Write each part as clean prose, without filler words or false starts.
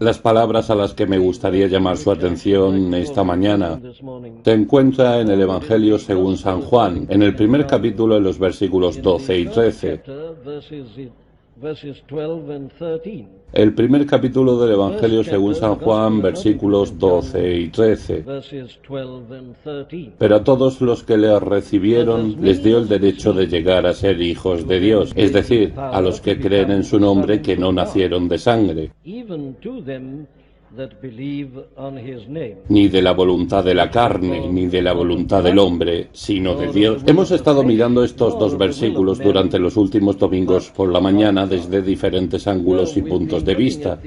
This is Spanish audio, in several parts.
Las palabras a las que me gustaría llamar su atención esta mañana se encuentra en el Evangelio según San Juan, en el primer capítulo, en los versículos 12 y 13. El primer capítulo del Evangelio según San Juan, versículos 12 y 13. Pero a todos los que le recibieron les dio el derecho de llegar a ser hijos de Dios, es decir, a los que creen en su nombre, que no nacieron de sangre, ni de la voluntad de la carne, ni de la voluntad del hombre, sino de Dios. Hemos estado mirando estos dos versículos durante los últimos domingos por la mañana desde diferentes ángulos y puntos de vista.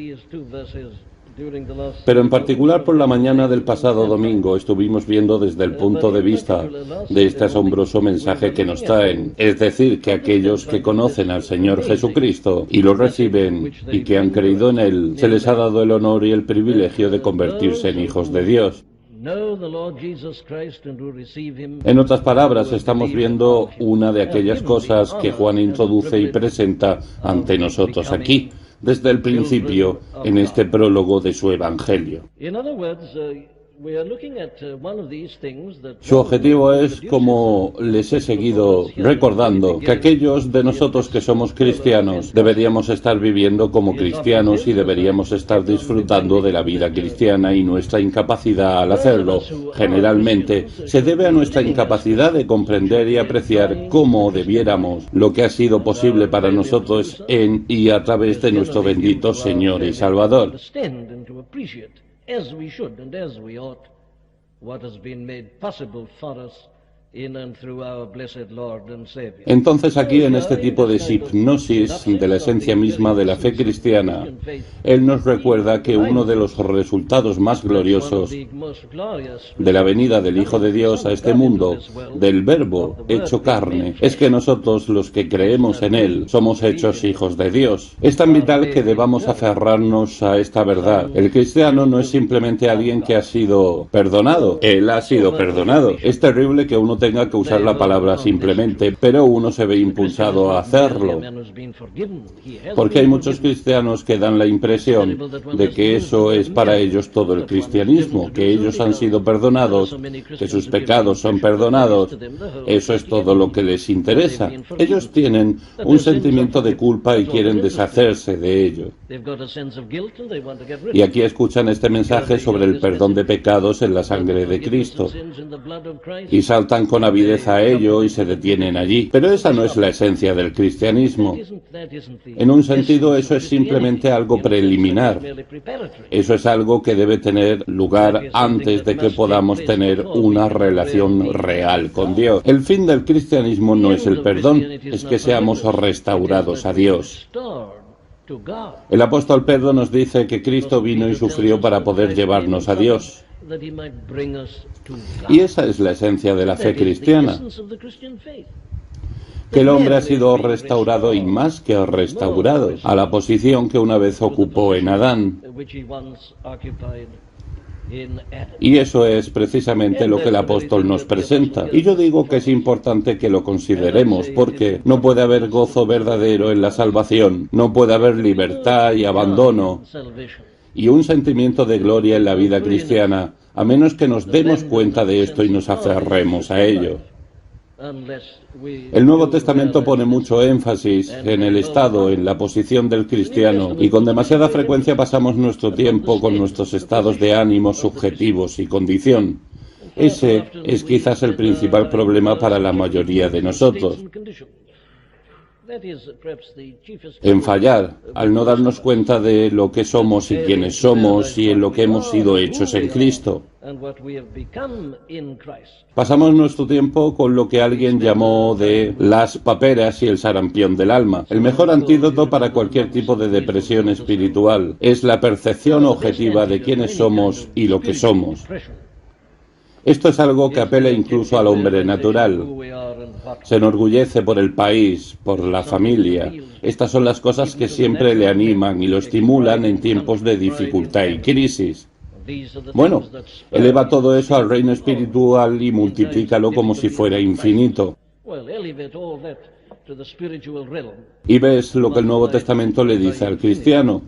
Pero en particular por la mañana del pasado domingo estuvimos viendo desde el punto de vista de este asombroso mensaje que nos traen, es decir, que aquellos que conocen al Señor Jesucristo y lo reciben y que han creído en Él, se les ha dado el honor y el privilegio de convertirse en hijos de Dios. En otras palabras, estamos viendo una de aquellas cosas que Juan introduce y presenta ante nosotros aquí, desde el principio, en este prólogo de su Evangelio. Su objetivo es, como les he seguido recordando, que aquellos de nosotros que somos cristianos deberíamos estar viviendo como cristianos y deberíamos estar disfrutando de la vida cristiana, y nuestra incapacidad al hacerlo generalmente se debe a nuestra incapacidad de comprender y apreciar cómo debiéramos lo que ha sido posible para nosotros en y a través de nuestro bendito Señor y Salvador. As we should and as we ought, what has been made possible for us in and through our blessed Lord and Savior. Entonces aquí, en este tipo de hipnosis de la esencia misma de la fe cristiana, Él nos recuerda que uno de los resultados más gloriosos de la venida del Hijo de Dios a este mundo, del Verbo hecho carne, es que nosotros, los que creemos en Él, somos hechos hijos de Dios. Es tan vital que debamos aferrarnos a esta verdad. El cristiano no es simplemente alguien que ha sido perdonado. Él ha sido perdonado. Es terrible que uno tenga que usar la palabra simplemente, pero uno se ve impulsado a hacerlo. Porque hay muchos cristianos que dan la impresión de que eso es para ellos todo el cristianismo, que ellos han sido perdonados, que sus pecados son perdonados. Eso es todo lo que les interesa. Ellos tienen un sentimiento de culpa y quieren deshacerse de ello. Y aquí escuchan este mensaje sobre el perdón de pecados en la sangre de Cristo. Y saltan con avidez a ello y se detienen allí. Pero esa no es la esencia del cristianismo. En un sentido, eso es simplemente algo preliminar. Eso es algo que debe tener lugar antes de que podamos tener una relación real con Dios. El fin del cristianismo no es el perdón, es que seamos restaurados a Dios. El apóstol Pedro nos dice que Cristo vino y sufrió para poder llevarnos a Dios. Y esa es la esencia de la fe cristiana. Que el hombre ha sido restaurado, y más que restaurado, a la posición que una vez ocupó en Adán. Y eso es precisamente lo que el apóstol nos presenta. Y yo digo que es importante que lo consideremos, porque no puede haber gozo verdadero en la salvación, no puede haber libertad y abandono y un sentimiento de gloria en la vida cristiana, a menos que nos demos cuenta de esto y nos aferremos a ello. El Nuevo Testamento pone mucho énfasis en el estado, en la posición del cristiano, y con demasiada frecuencia pasamos nuestro tiempo con nuestros estados de ánimo subjetivos y condición. Ese es quizás el principal problema para la mayoría de nosotros. En fallar, al no darnos cuenta de lo que somos y quiénes somos y en lo que hemos sido hechos en Cristo. Pasamos nuestro tiempo con lo que alguien llamó de las paperas y el sarampión del alma. El mejor antídoto para cualquier tipo de depresión espiritual es la percepción objetiva de quiénes somos y lo que somos. Esto es algo que apela incluso al hombre natural. Se enorgullece por el país, por la familia. Estas son las cosas que siempre le animan y lo estimulan en tiempos de dificultad y crisis. Bueno, eleva todo eso al reino espiritual y multiplícalo como si fuera infinito. Y ves lo que el Nuevo Testamento le dice al cristiano.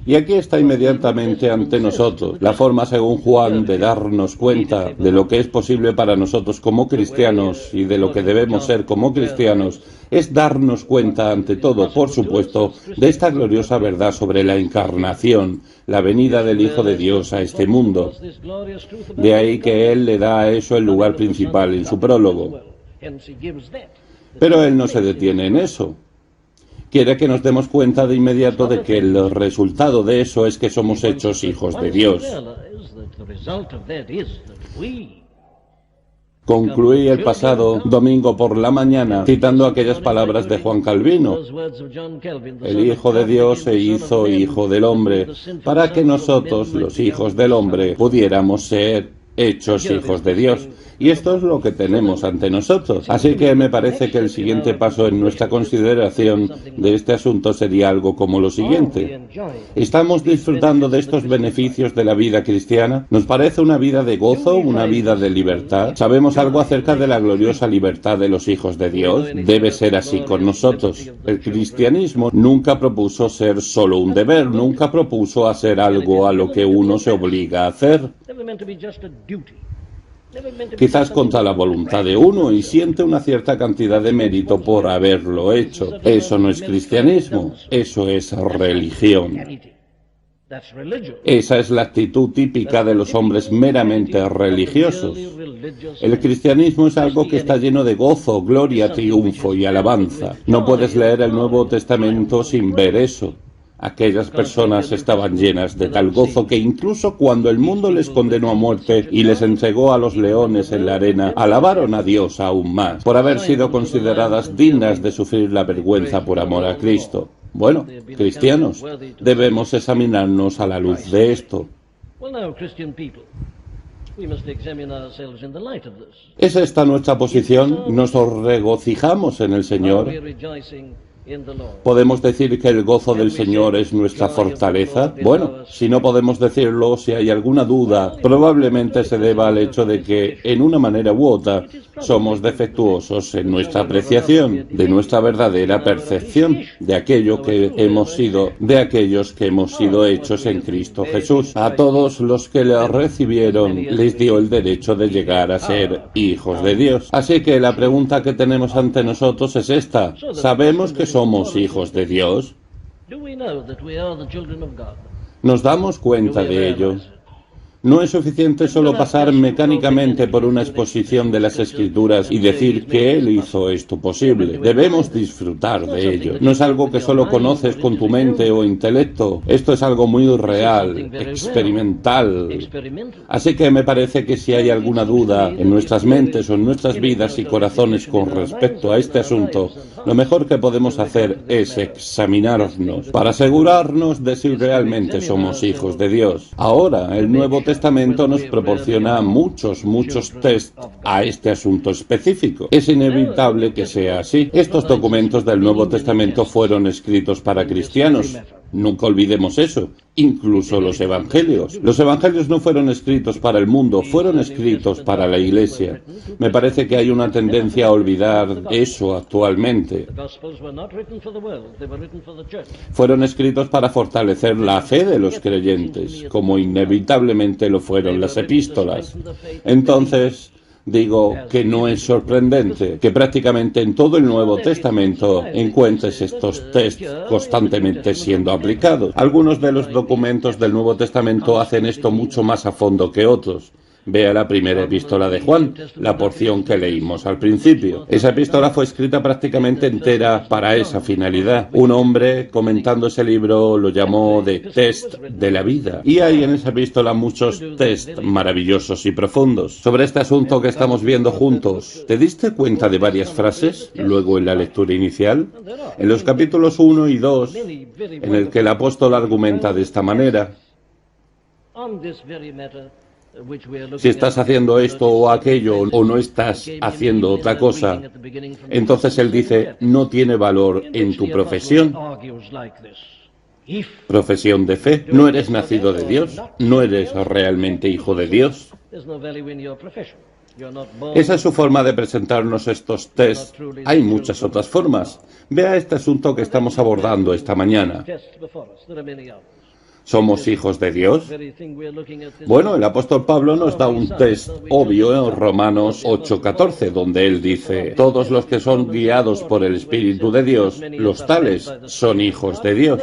Y aquí está inmediatamente ante nosotros la forma, según Juan, de darnos cuenta de lo que es posible para nosotros como cristianos y de lo que debemos ser como cristianos, es darnos cuenta, ante todo, por supuesto, de esta gloriosa verdad sobre la encarnación, la venida del Hijo de Dios a este mundo. De ahí que Él le da a eso el lugar principal en su prólogo. Pero Él no se detiene en eso. Quiere que nos demos cuenta de inmediato de que el resultado de eso es que somos hechos hijos de Dios. Concluí el pasado domingo por la mañana citando aquellas palabras de Juan Calvino. El Hijo de Dios se hizo Hijo del Hombre para que nosotros, los hijos del hombre, pudiéramos ser hechos hijos de Dios. Y esto es lo que tenemos ante nosotros. Así que me parece que el siguiente paso en nuestra consideración de este asunto sería algo como lo siguiente. ¿Estamos disfrutando de estos beneficios de la vida cristiana? ¿Nos parece una vida de gozo, una vida de libertad? ¿Sabemos algo acerca de la gloriosa libertad de los hijos de Dios? Debe ser así con nosotros. El cristianismo nunca propuso ser solo un deber, nunca propuso hacer algo a lo que uno se obliga a hacer. Quizás contra la voluntad de uno y siente una cierta cantidad de mérito por haberlo hecho. Eso no es cristianismo, eso es religión. Esa es la actitud típica de los hombres meramente religiosos. El cristianismo es algo que está lleno de gozo, gloria, triunfo y alabanza. No puedes leer el Nuevo Testamento sin ver eso. Aquellas personas estaban llenas de tal gozo que incluso cuando el mundo les condenó a muerte y les entregó a los leones en la arena, alabaron a Dios aún más por haber sido consideradas dignas de sufrir la vergüenza por amor a Cristo. Bueno, cristianos, debemos examinarnos a la luz de esto. ¿Es esta nuestra posición? ¿Nos regocijamos en el Señor? ¿Podemos decir que el gozo del Señor es nuestra fortaleza? Bueno, si no podemos decirlo, si hay alguna duda, probablemente se deba al hecho de que, en una manera u otra, somos defectuosos en nuestra apreciación, de nuestra verdadera percepción, de aquello que hemos sido, de aquellos que hemos sido hechos en Cristo Jesús. A todos los que le recibieron, les dio el derecho de llegar a ser hijos de Dios. Así que la pregunta que tenemos ante nosotros es esta: ¿sabemos que somos hijos de Dios? ¿Nos damos cuenta de ello? No es suficiente solo pasar mecánicamente por una exposición de las Escrituras y decir que Él hizo esto posible. Debemos disfrutar de ello. No es algo que solo conoces con tu mente o intelecto. Esto es algo muy real, experimental. Así que me parece que si hay alguna duda en nuestras mentes o en nuestras vidas y corazones con respecto a este asunto, lo mejor que podemos hacer es examinarnos para asegurarnos de si realmente somos hijos de Dios. Ahora, el Nuevo Testamento nos proporciona muchos tests a este asunto específico. Es inevitable que sea así. Estos documentos del Nuevo Testamento fueron escritos para cristianos. Nunca olvidemos eso. Incluso los evangelios. Los evangelios no fueron escritos para el mundo, fueron escritos para la Iglesia. Me parece que hay una tendencia a olvidar eso actualmente. Fueron escritos para fortalecer la fe de los creyentes, como inevitablemente lo fueron las epístolas. Entonces, digo que no es sorprendente que prácticamente en todo el Nuevo Testamento encuentres estos tests constantemente siendo aplicados. Algunos de los documentos del Nuevo Testamento hacen esto mucho más a fondo que otros. Vea la primera epístola de Juan, la porción que leímos al principio. Esa epístola fue escrita prácticamente entera para esa finalidad. Un hombre, comentando ese libro, lo llamó de test de la vida. Y hay en esa epístola muchos test maravillosos y profundos. Sobre este asunto que estamos viendo juntos, ¿te diste cuenta de varias frases luego en la lectura inicial? En los capítulos 1 y 2, en el que el apóstol argumenta de esta manera: si estás haciendo esto o aquello o no estás haciendo otra cosa, entonces él dice, no tiene valor en tu profesión. Profesión de fe. No eres nacido de Dios, no eres realmente hijo de Dios. Esa es su forma de presentarnos estos test. Hay muchas otras formas. Vea este asunto que estamos abordando esta mañana. ¿Somos hijos de Dios? Bueno, el apóstol Pablo nos da un test obvio en Romanos 8:14, donde él dice: todos los que son guiados por el Espíritu de Dios, los tales son hijos de Dios.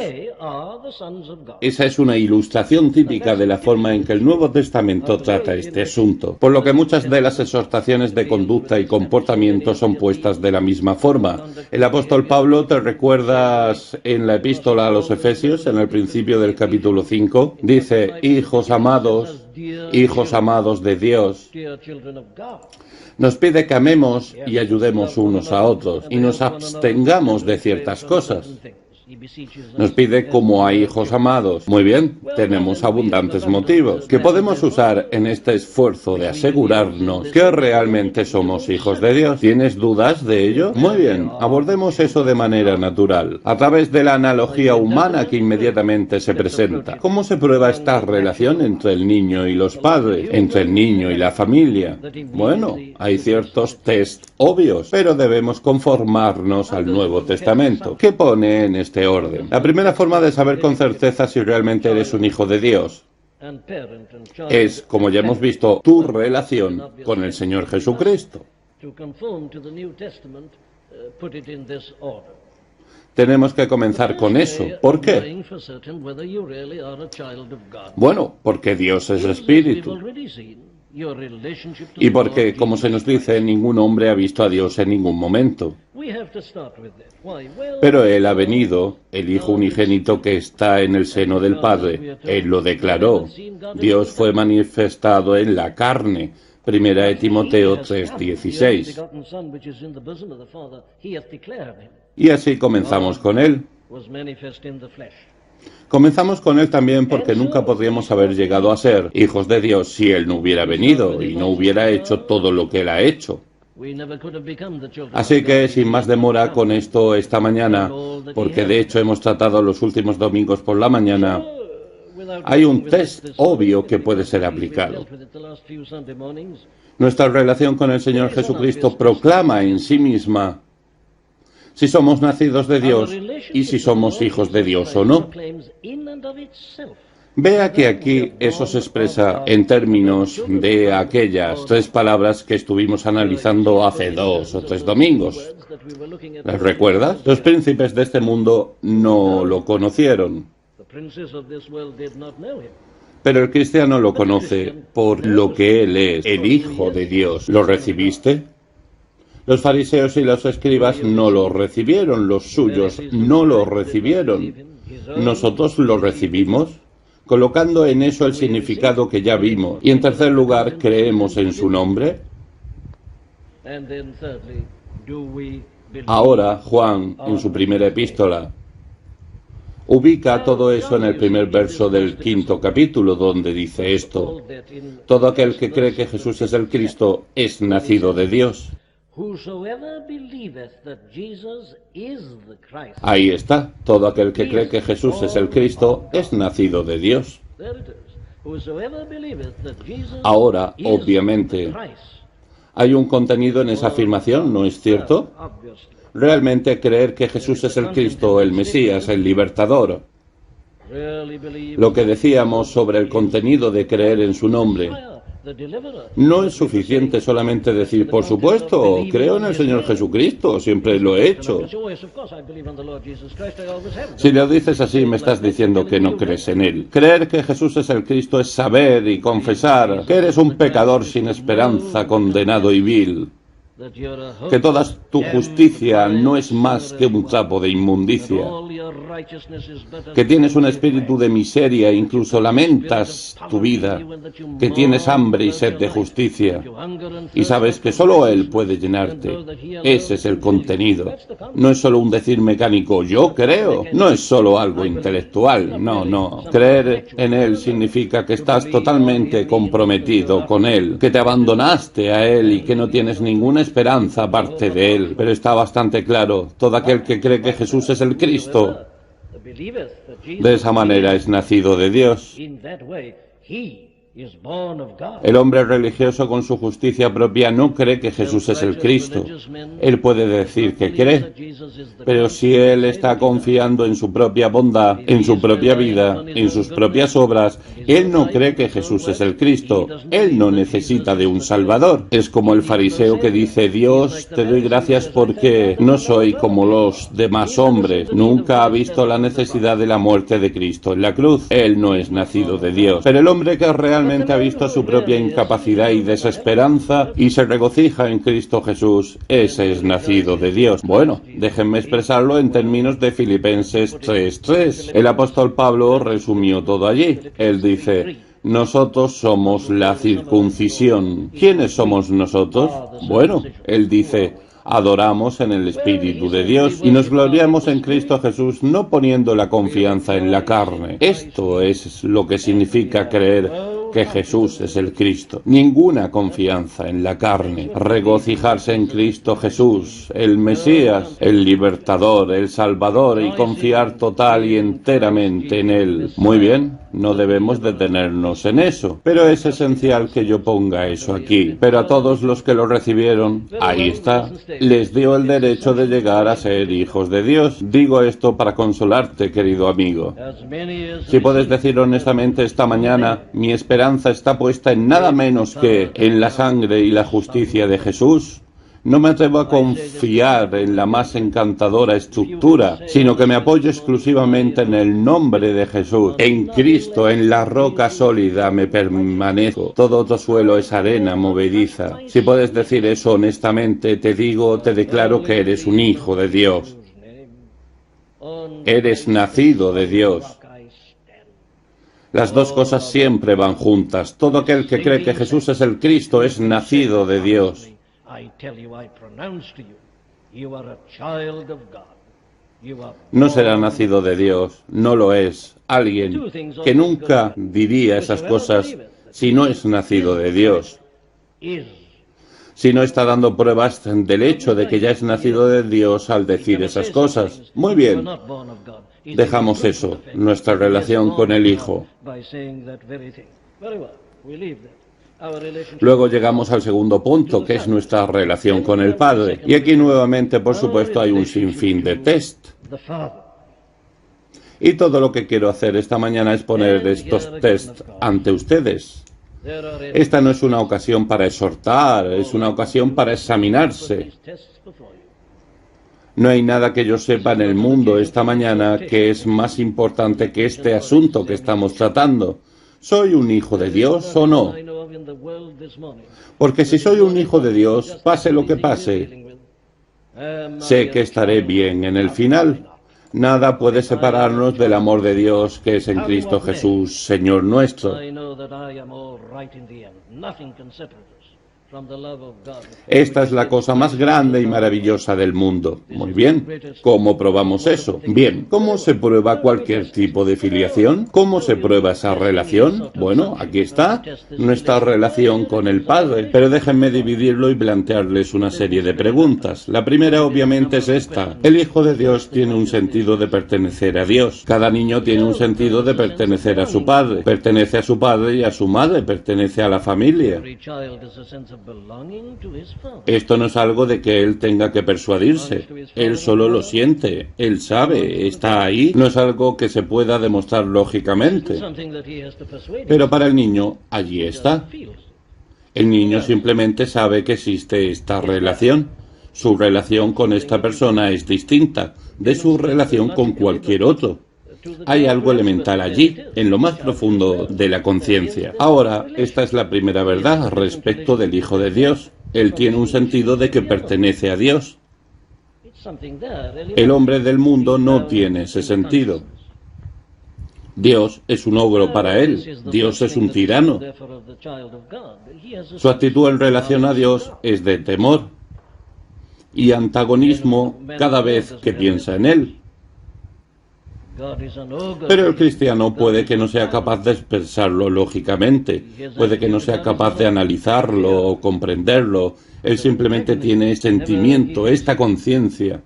Esa es una ilustración típica de la forma en que el Nuevo Testamento trata este asunto, por lo que muchas de las exhortaciones de conducta y comportamiento son puestas de la misma forma. El apóstol Pablo, ¿te recuerdas en la epístola a los Efesios, en el principio del capítulo 5, dice: hijos amados de Dios? Nos pide que amemos y ayudemos unos a otros y nos abstengamos de ciertas cosas. Nos pide como a hijos amados. Muy bien, tenemos abundantes motivos que podemos usar en este esfuerzo de asegurarnos que realmente somos hijos de Dios. ¿Tienes dudas de ello? Muy bien, abordemos eso de manera natural, a través de la analogía humana que inmediatamente se presenta. ¿Cómo se prueba esta relación entre el niño y los padres, entre el niño y la familia? Bueno, hay ciertos test obvios, pero debemos conformarnos al Nuevo Testamento, que pone en este orden. La primera forma de saber con certeza si realmente eres un hijo de Dios es, como ya hemos visto, tu relación con el Señor Jesucristo. Tenemos que comenzar con eso. ¿Por qué? Bueno, porque Dios es espíritu. Y porque, como se nos dice, ningún hombre ha visto a Dios en ningún momento. Pero Él ha venido, el Hijo unigénito que está en el seno del Padre. Él lo declaró. Dios fue manifestado en la carne. Primera de Timoteo 3:16. Y así comenzamos con Él. Comenzamos con Él también porque nunca podríamos haber llegado a ser hijos de Dios si Él no hubiera venido y no hubiera hecho todo lo que Él ha hecho. Así que, sin más demora con esto esta mañana, porque de hecho hemos tratado los últimos domingos por la mañana, hay un test obvio que puede ser aplicado. Nuestra relación con el Señor Jesucristo proclama en sí misma si somos nacidos de Dios y si somos hijos de Dios o no. Vea que aquí eso se expresa en términos de aquellas 3 palabras que estuvimos analizando hace 2 o 3 domingos. ¿Las recuerdas? Los príncipes de este mundo no lo conocieron. Pero el cristiano lo conoce por lo que él es, el Hijo de Dios. ¿Lo recibiste? Los fariseos y los escribas no lo recibieron, los suyos no lo recibieron. Nosotros lo recibimos, colocando en eso el significado que ya vimos. Y en tercer lugar, ¿creemos en su nombre? Ahora, Juan, en su primera epístola, ubica todo eso en el primer verso del 5º capítulo, donde dice esto: todo aquel que cree que Jesús es el Cristo es nacido de Dios. Ahí está, todo aquel que cree que Jesús es el Cristo es nacido de Dios. Ahora, obviamente, hay un contenido en esa afirmación, ¿no es cierto? Realmente creer que Jesús es el Cristo, el Mesías, el libertador. Lo que decíamos sobre el contenido de creer en su nombre. No es suficiente solamente decir, por supuesto, creo en el Señor Jesucristo, siempre lo he hecho. Si lo dices así, me estás diciendo que no crees en Él. Creer que Jesús es el Cristo es saber y confesar que eres un pecador sin esperanza, condenado y vil. Que toda tu justicia no es más que un trapo de inmundicia, que tienes un espíritu de miseria, incluso lamentas tu vida, que tienes hambre y sed de justicia, y sabes que solo Él puede llenarte. Ese es el contenido. No es solo un decir mecánico, yo creo. No es solo algo intelectual, no. Creer en Él significa que estás totalmente comprometido con Él, que te abandonaste a Él y que no tienes ninguna esperanza aparte de Él. Pero está bastante claro, todo aquel que cree que Jesús es el Cristo, de esa manera es nacido de Dios. El hombre religioso con su justicia propia no cree que Jesús es el Cristo. Él puede decir que cree, pero si él está confiando en su propia bondad, en su propia vida, en sus propias obras, él no cree que Jesús es el Cristo. Él no necesita de un Salvador. Es como el fariseo que dice: Dios, te doy gracias porque no soy como los demás hombres. Nunca ha visto la necesidad de la muerte de Cristo en la cruz. Él no es nacido de Dios. Pero el hombre que realmente ha visto su propia incapacidad y desesperanza y se regocija en Cristo Jesús, ese es nacido de Dios. Bueno, déjenme expresarlo en términos de Filipenses 3:3. El apóstol Pablo resumió todo allí. Él dice: nosotros somos la circuncisión. ¿Quiénes somos nosotros? Bueno, él dice: adoramos en el Espíritu de Dios y nos gloriamos en Cristo Jesús, no poniendo la confianza en la carne. Esto es lo que significa creer que Jesús es el Cristo. Ninguna confianza en la carne. Regocijarse en Cristo Jesús, el Mesías, el Libertador, el Salvador, y confiar total y enteramente en Él. Muy bien, no debemos detenernos en eso, pero es esencial que yo ponga eso aquí. Pero a todos los que lo recibieron, ahí está, les dio el derecho de llegar a ser hijos de Dios. Digo esto para consolarte, querido amigo. Si puedes decir honestamente esta mañana: mi esperanza está puesta en nada menos que en la sangre y la justicia de Jesús, no me atrevo a confiar en la más encantadora estructura, sino que me apoyo exclusivamente en el nombre de Jesús. En Cristo, en la roca sólida, me permanezco. Todo otro suelo es arena movediza. Si puedes decir eso honestamente, te declaro que eres un hijo de Dios. Eres nacido de Dios. Las dos cosas siempre van juntas. Todo aquel que cree que Jesús es el Cristo es nacido de Dios. No será nacido de Dios, no lo es. Alguien que nunca diría esas cosas si no es nacido de Dios. Si no está dando pruebas del hecho de que ya es nacido de Dios al decir esas cosas. Muy bien. Dejamos eso, nuestra relación con el Hijo. Luego llegamos al segundo punto, que es nuestra relación con el Padre. Y aquí nuevamente, por supuesto, hay un sinfín de test. Y todo lo que quiero hacer esta mañana es poner estos test ante ustedes. Esta no es una ocasión para exhortar, es una ocasión para examinarse. No hay nada que yo sepa en el mundo esta mañana que es más importante que este asunto que estamos tratando. ¿Soy un hijo de Dios o no? Porque si soy un hijo de Dios, pase lo que pase, sé que estaré bien en el final. Nada puede separarnos del amor de Dios que es en Cristo Jesús, Señor nuestro. Esta es la cosa más grande y maravillosa del mundo. Muy bien. ¿Cómo probamos eso? Bien. ¿Cómo se prueba cualquier tipo de filiación? ¿Cómo se prueba esa relación? Bueno, aquí está nuestra relación con el Padre. Pero déjenme dividirlo y plantearles una serie de preguntas. La primera, obviamente, es esta. El Hijo de Dios tiene un sentido de pertenecer a Dios. Cada niño tiene un sentido de pertenecer a su padre. Pertenece a su padre y a su madre. Pertenece a la familia. Esto no es algo de que él tenga que persuadirse. Él solo lo siente. Él sabe. Está ahí. No es algo que se pueda demostrar lógicamente. Pero para el niño, allí está. El niño simplemente sabe que existe esta relación. Su relación con esta persona es distinta de su relación con cualquier otro. Hay algo elemental allí, en lo más profundo de la conciencia. Ahora, esta es la primera verdad respecto del Hijo de Dios. Él tiene un sentido de que pertenece a Dios. El hombre del mundo no tiene ese sentido. Dios es un ogro para él. Dios es un tirano. Su actitud en relación a Dios es de temor y antagonismo cada vez que piensa en él. Pero el cristiano puede que no sea capaz de expresarlo lógicamente, puede que no sea capaz de analizarlo o comprenderlo. Él simplemente tiene sentimiento, esta conciencia,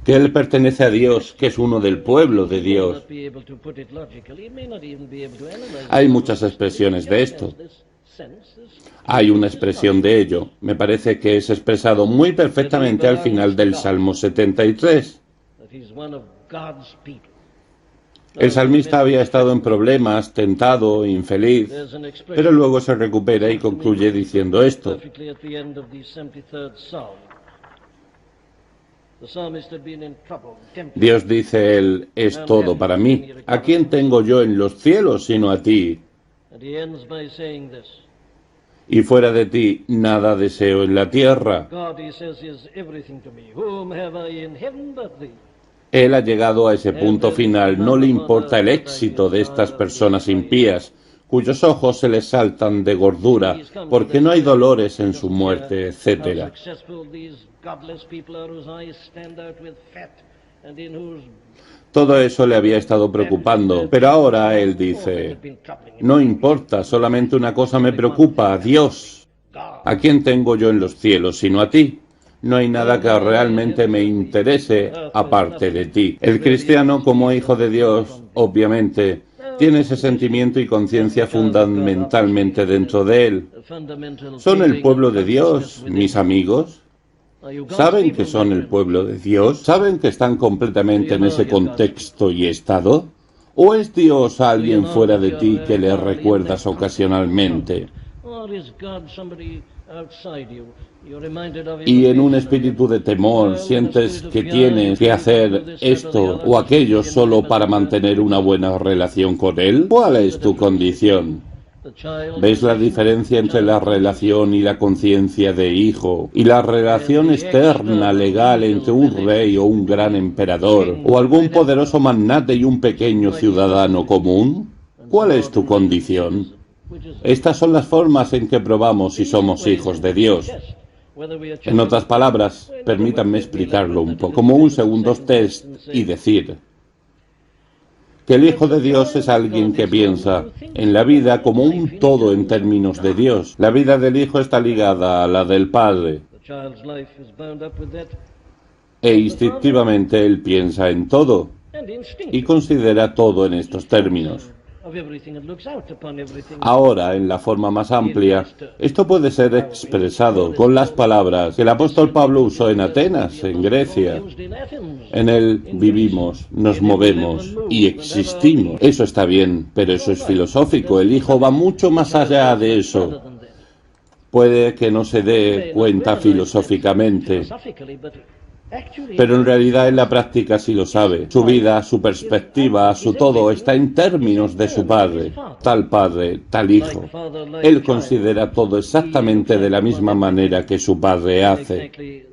que él pertenece a Dios, que es uno del pueblo de Dios. Hay muchas expresiones de esto. Hay una expresión de ello. Me parece que es expresado muy perfectamente al final del Salmo 73. El salmista había estado en problemas, tentado, infeliz, pero luego se recupera y concluye diciendo esto. Dios dice él, es todo para mí. ¿A quién tengo yo en los cielos sino a ti? Y fuera de ti nada deseo en la tierra. Él ha llegado a ese punto final, no le importa el éxito de estas personas impías, cuyos ojos se les saltan de gordura, porque no hay dolores en su muerte, etc. Todo eso le había estado preocupando, pero ahora él dice, no importa, solamente una cosa me preocupa, Dios. ¿A quién tengo yo en los cielos sino a ti? No hay nada que realmente me interese aparte de ti. El cristiano, como hijo de Dios, obviamente, tiene ese sentimiento y conciencia fundamentalmente dentro de él. ¿Son el pueblo de Dios, mis amigos? ¿Saben que son el pueblo de Dios? ¿Saben que están completamente en ese contexto y estado? ¿O es Dios alguien fuera de ti que le recuerdas ocasionalmente? Y en un espíritu de temor sientes que tienes que hacer esto o aquello solo para mantener una buena relación con Él. ¿Cuál es tu condición? ¿Ves la diferencia entre la relación y la conciencia de hijo y la relación externa legal entre un rey o un gran emperador o algún poderoso magnate y un pequeño ciudadano común? ¿Cuál es tu condición? Estas son las formas en que probamos si somos hijos de Dios. En otras palabras, permítanme explicarlo un poco, como un segundos test y decir que el Hijo de Dios es alguien que piensa en la vida como un todo en términos de Dios. La vida del Hijo está ligada a la del Padre. E instintivamente él piensa en todo y considera todo en estos términos. Ahora, en la forma más amplia, esto puede ser expresado con las palabras que el apóstol Pablo usó en Atenas, en Grecia. En él vivimos, nos movemos y existimos. Eso está bien, pero eso es filosófico. El Hijo va mucho más allá de eso. Puede que no se dé cuenta filosóficamente, pero en realidad en la práctica sí lo sabe. Su vida, su perspectiva, su todo está en términos de su padre, tal hijo. Él considera todo exactamente de la misma manera que su padre hace.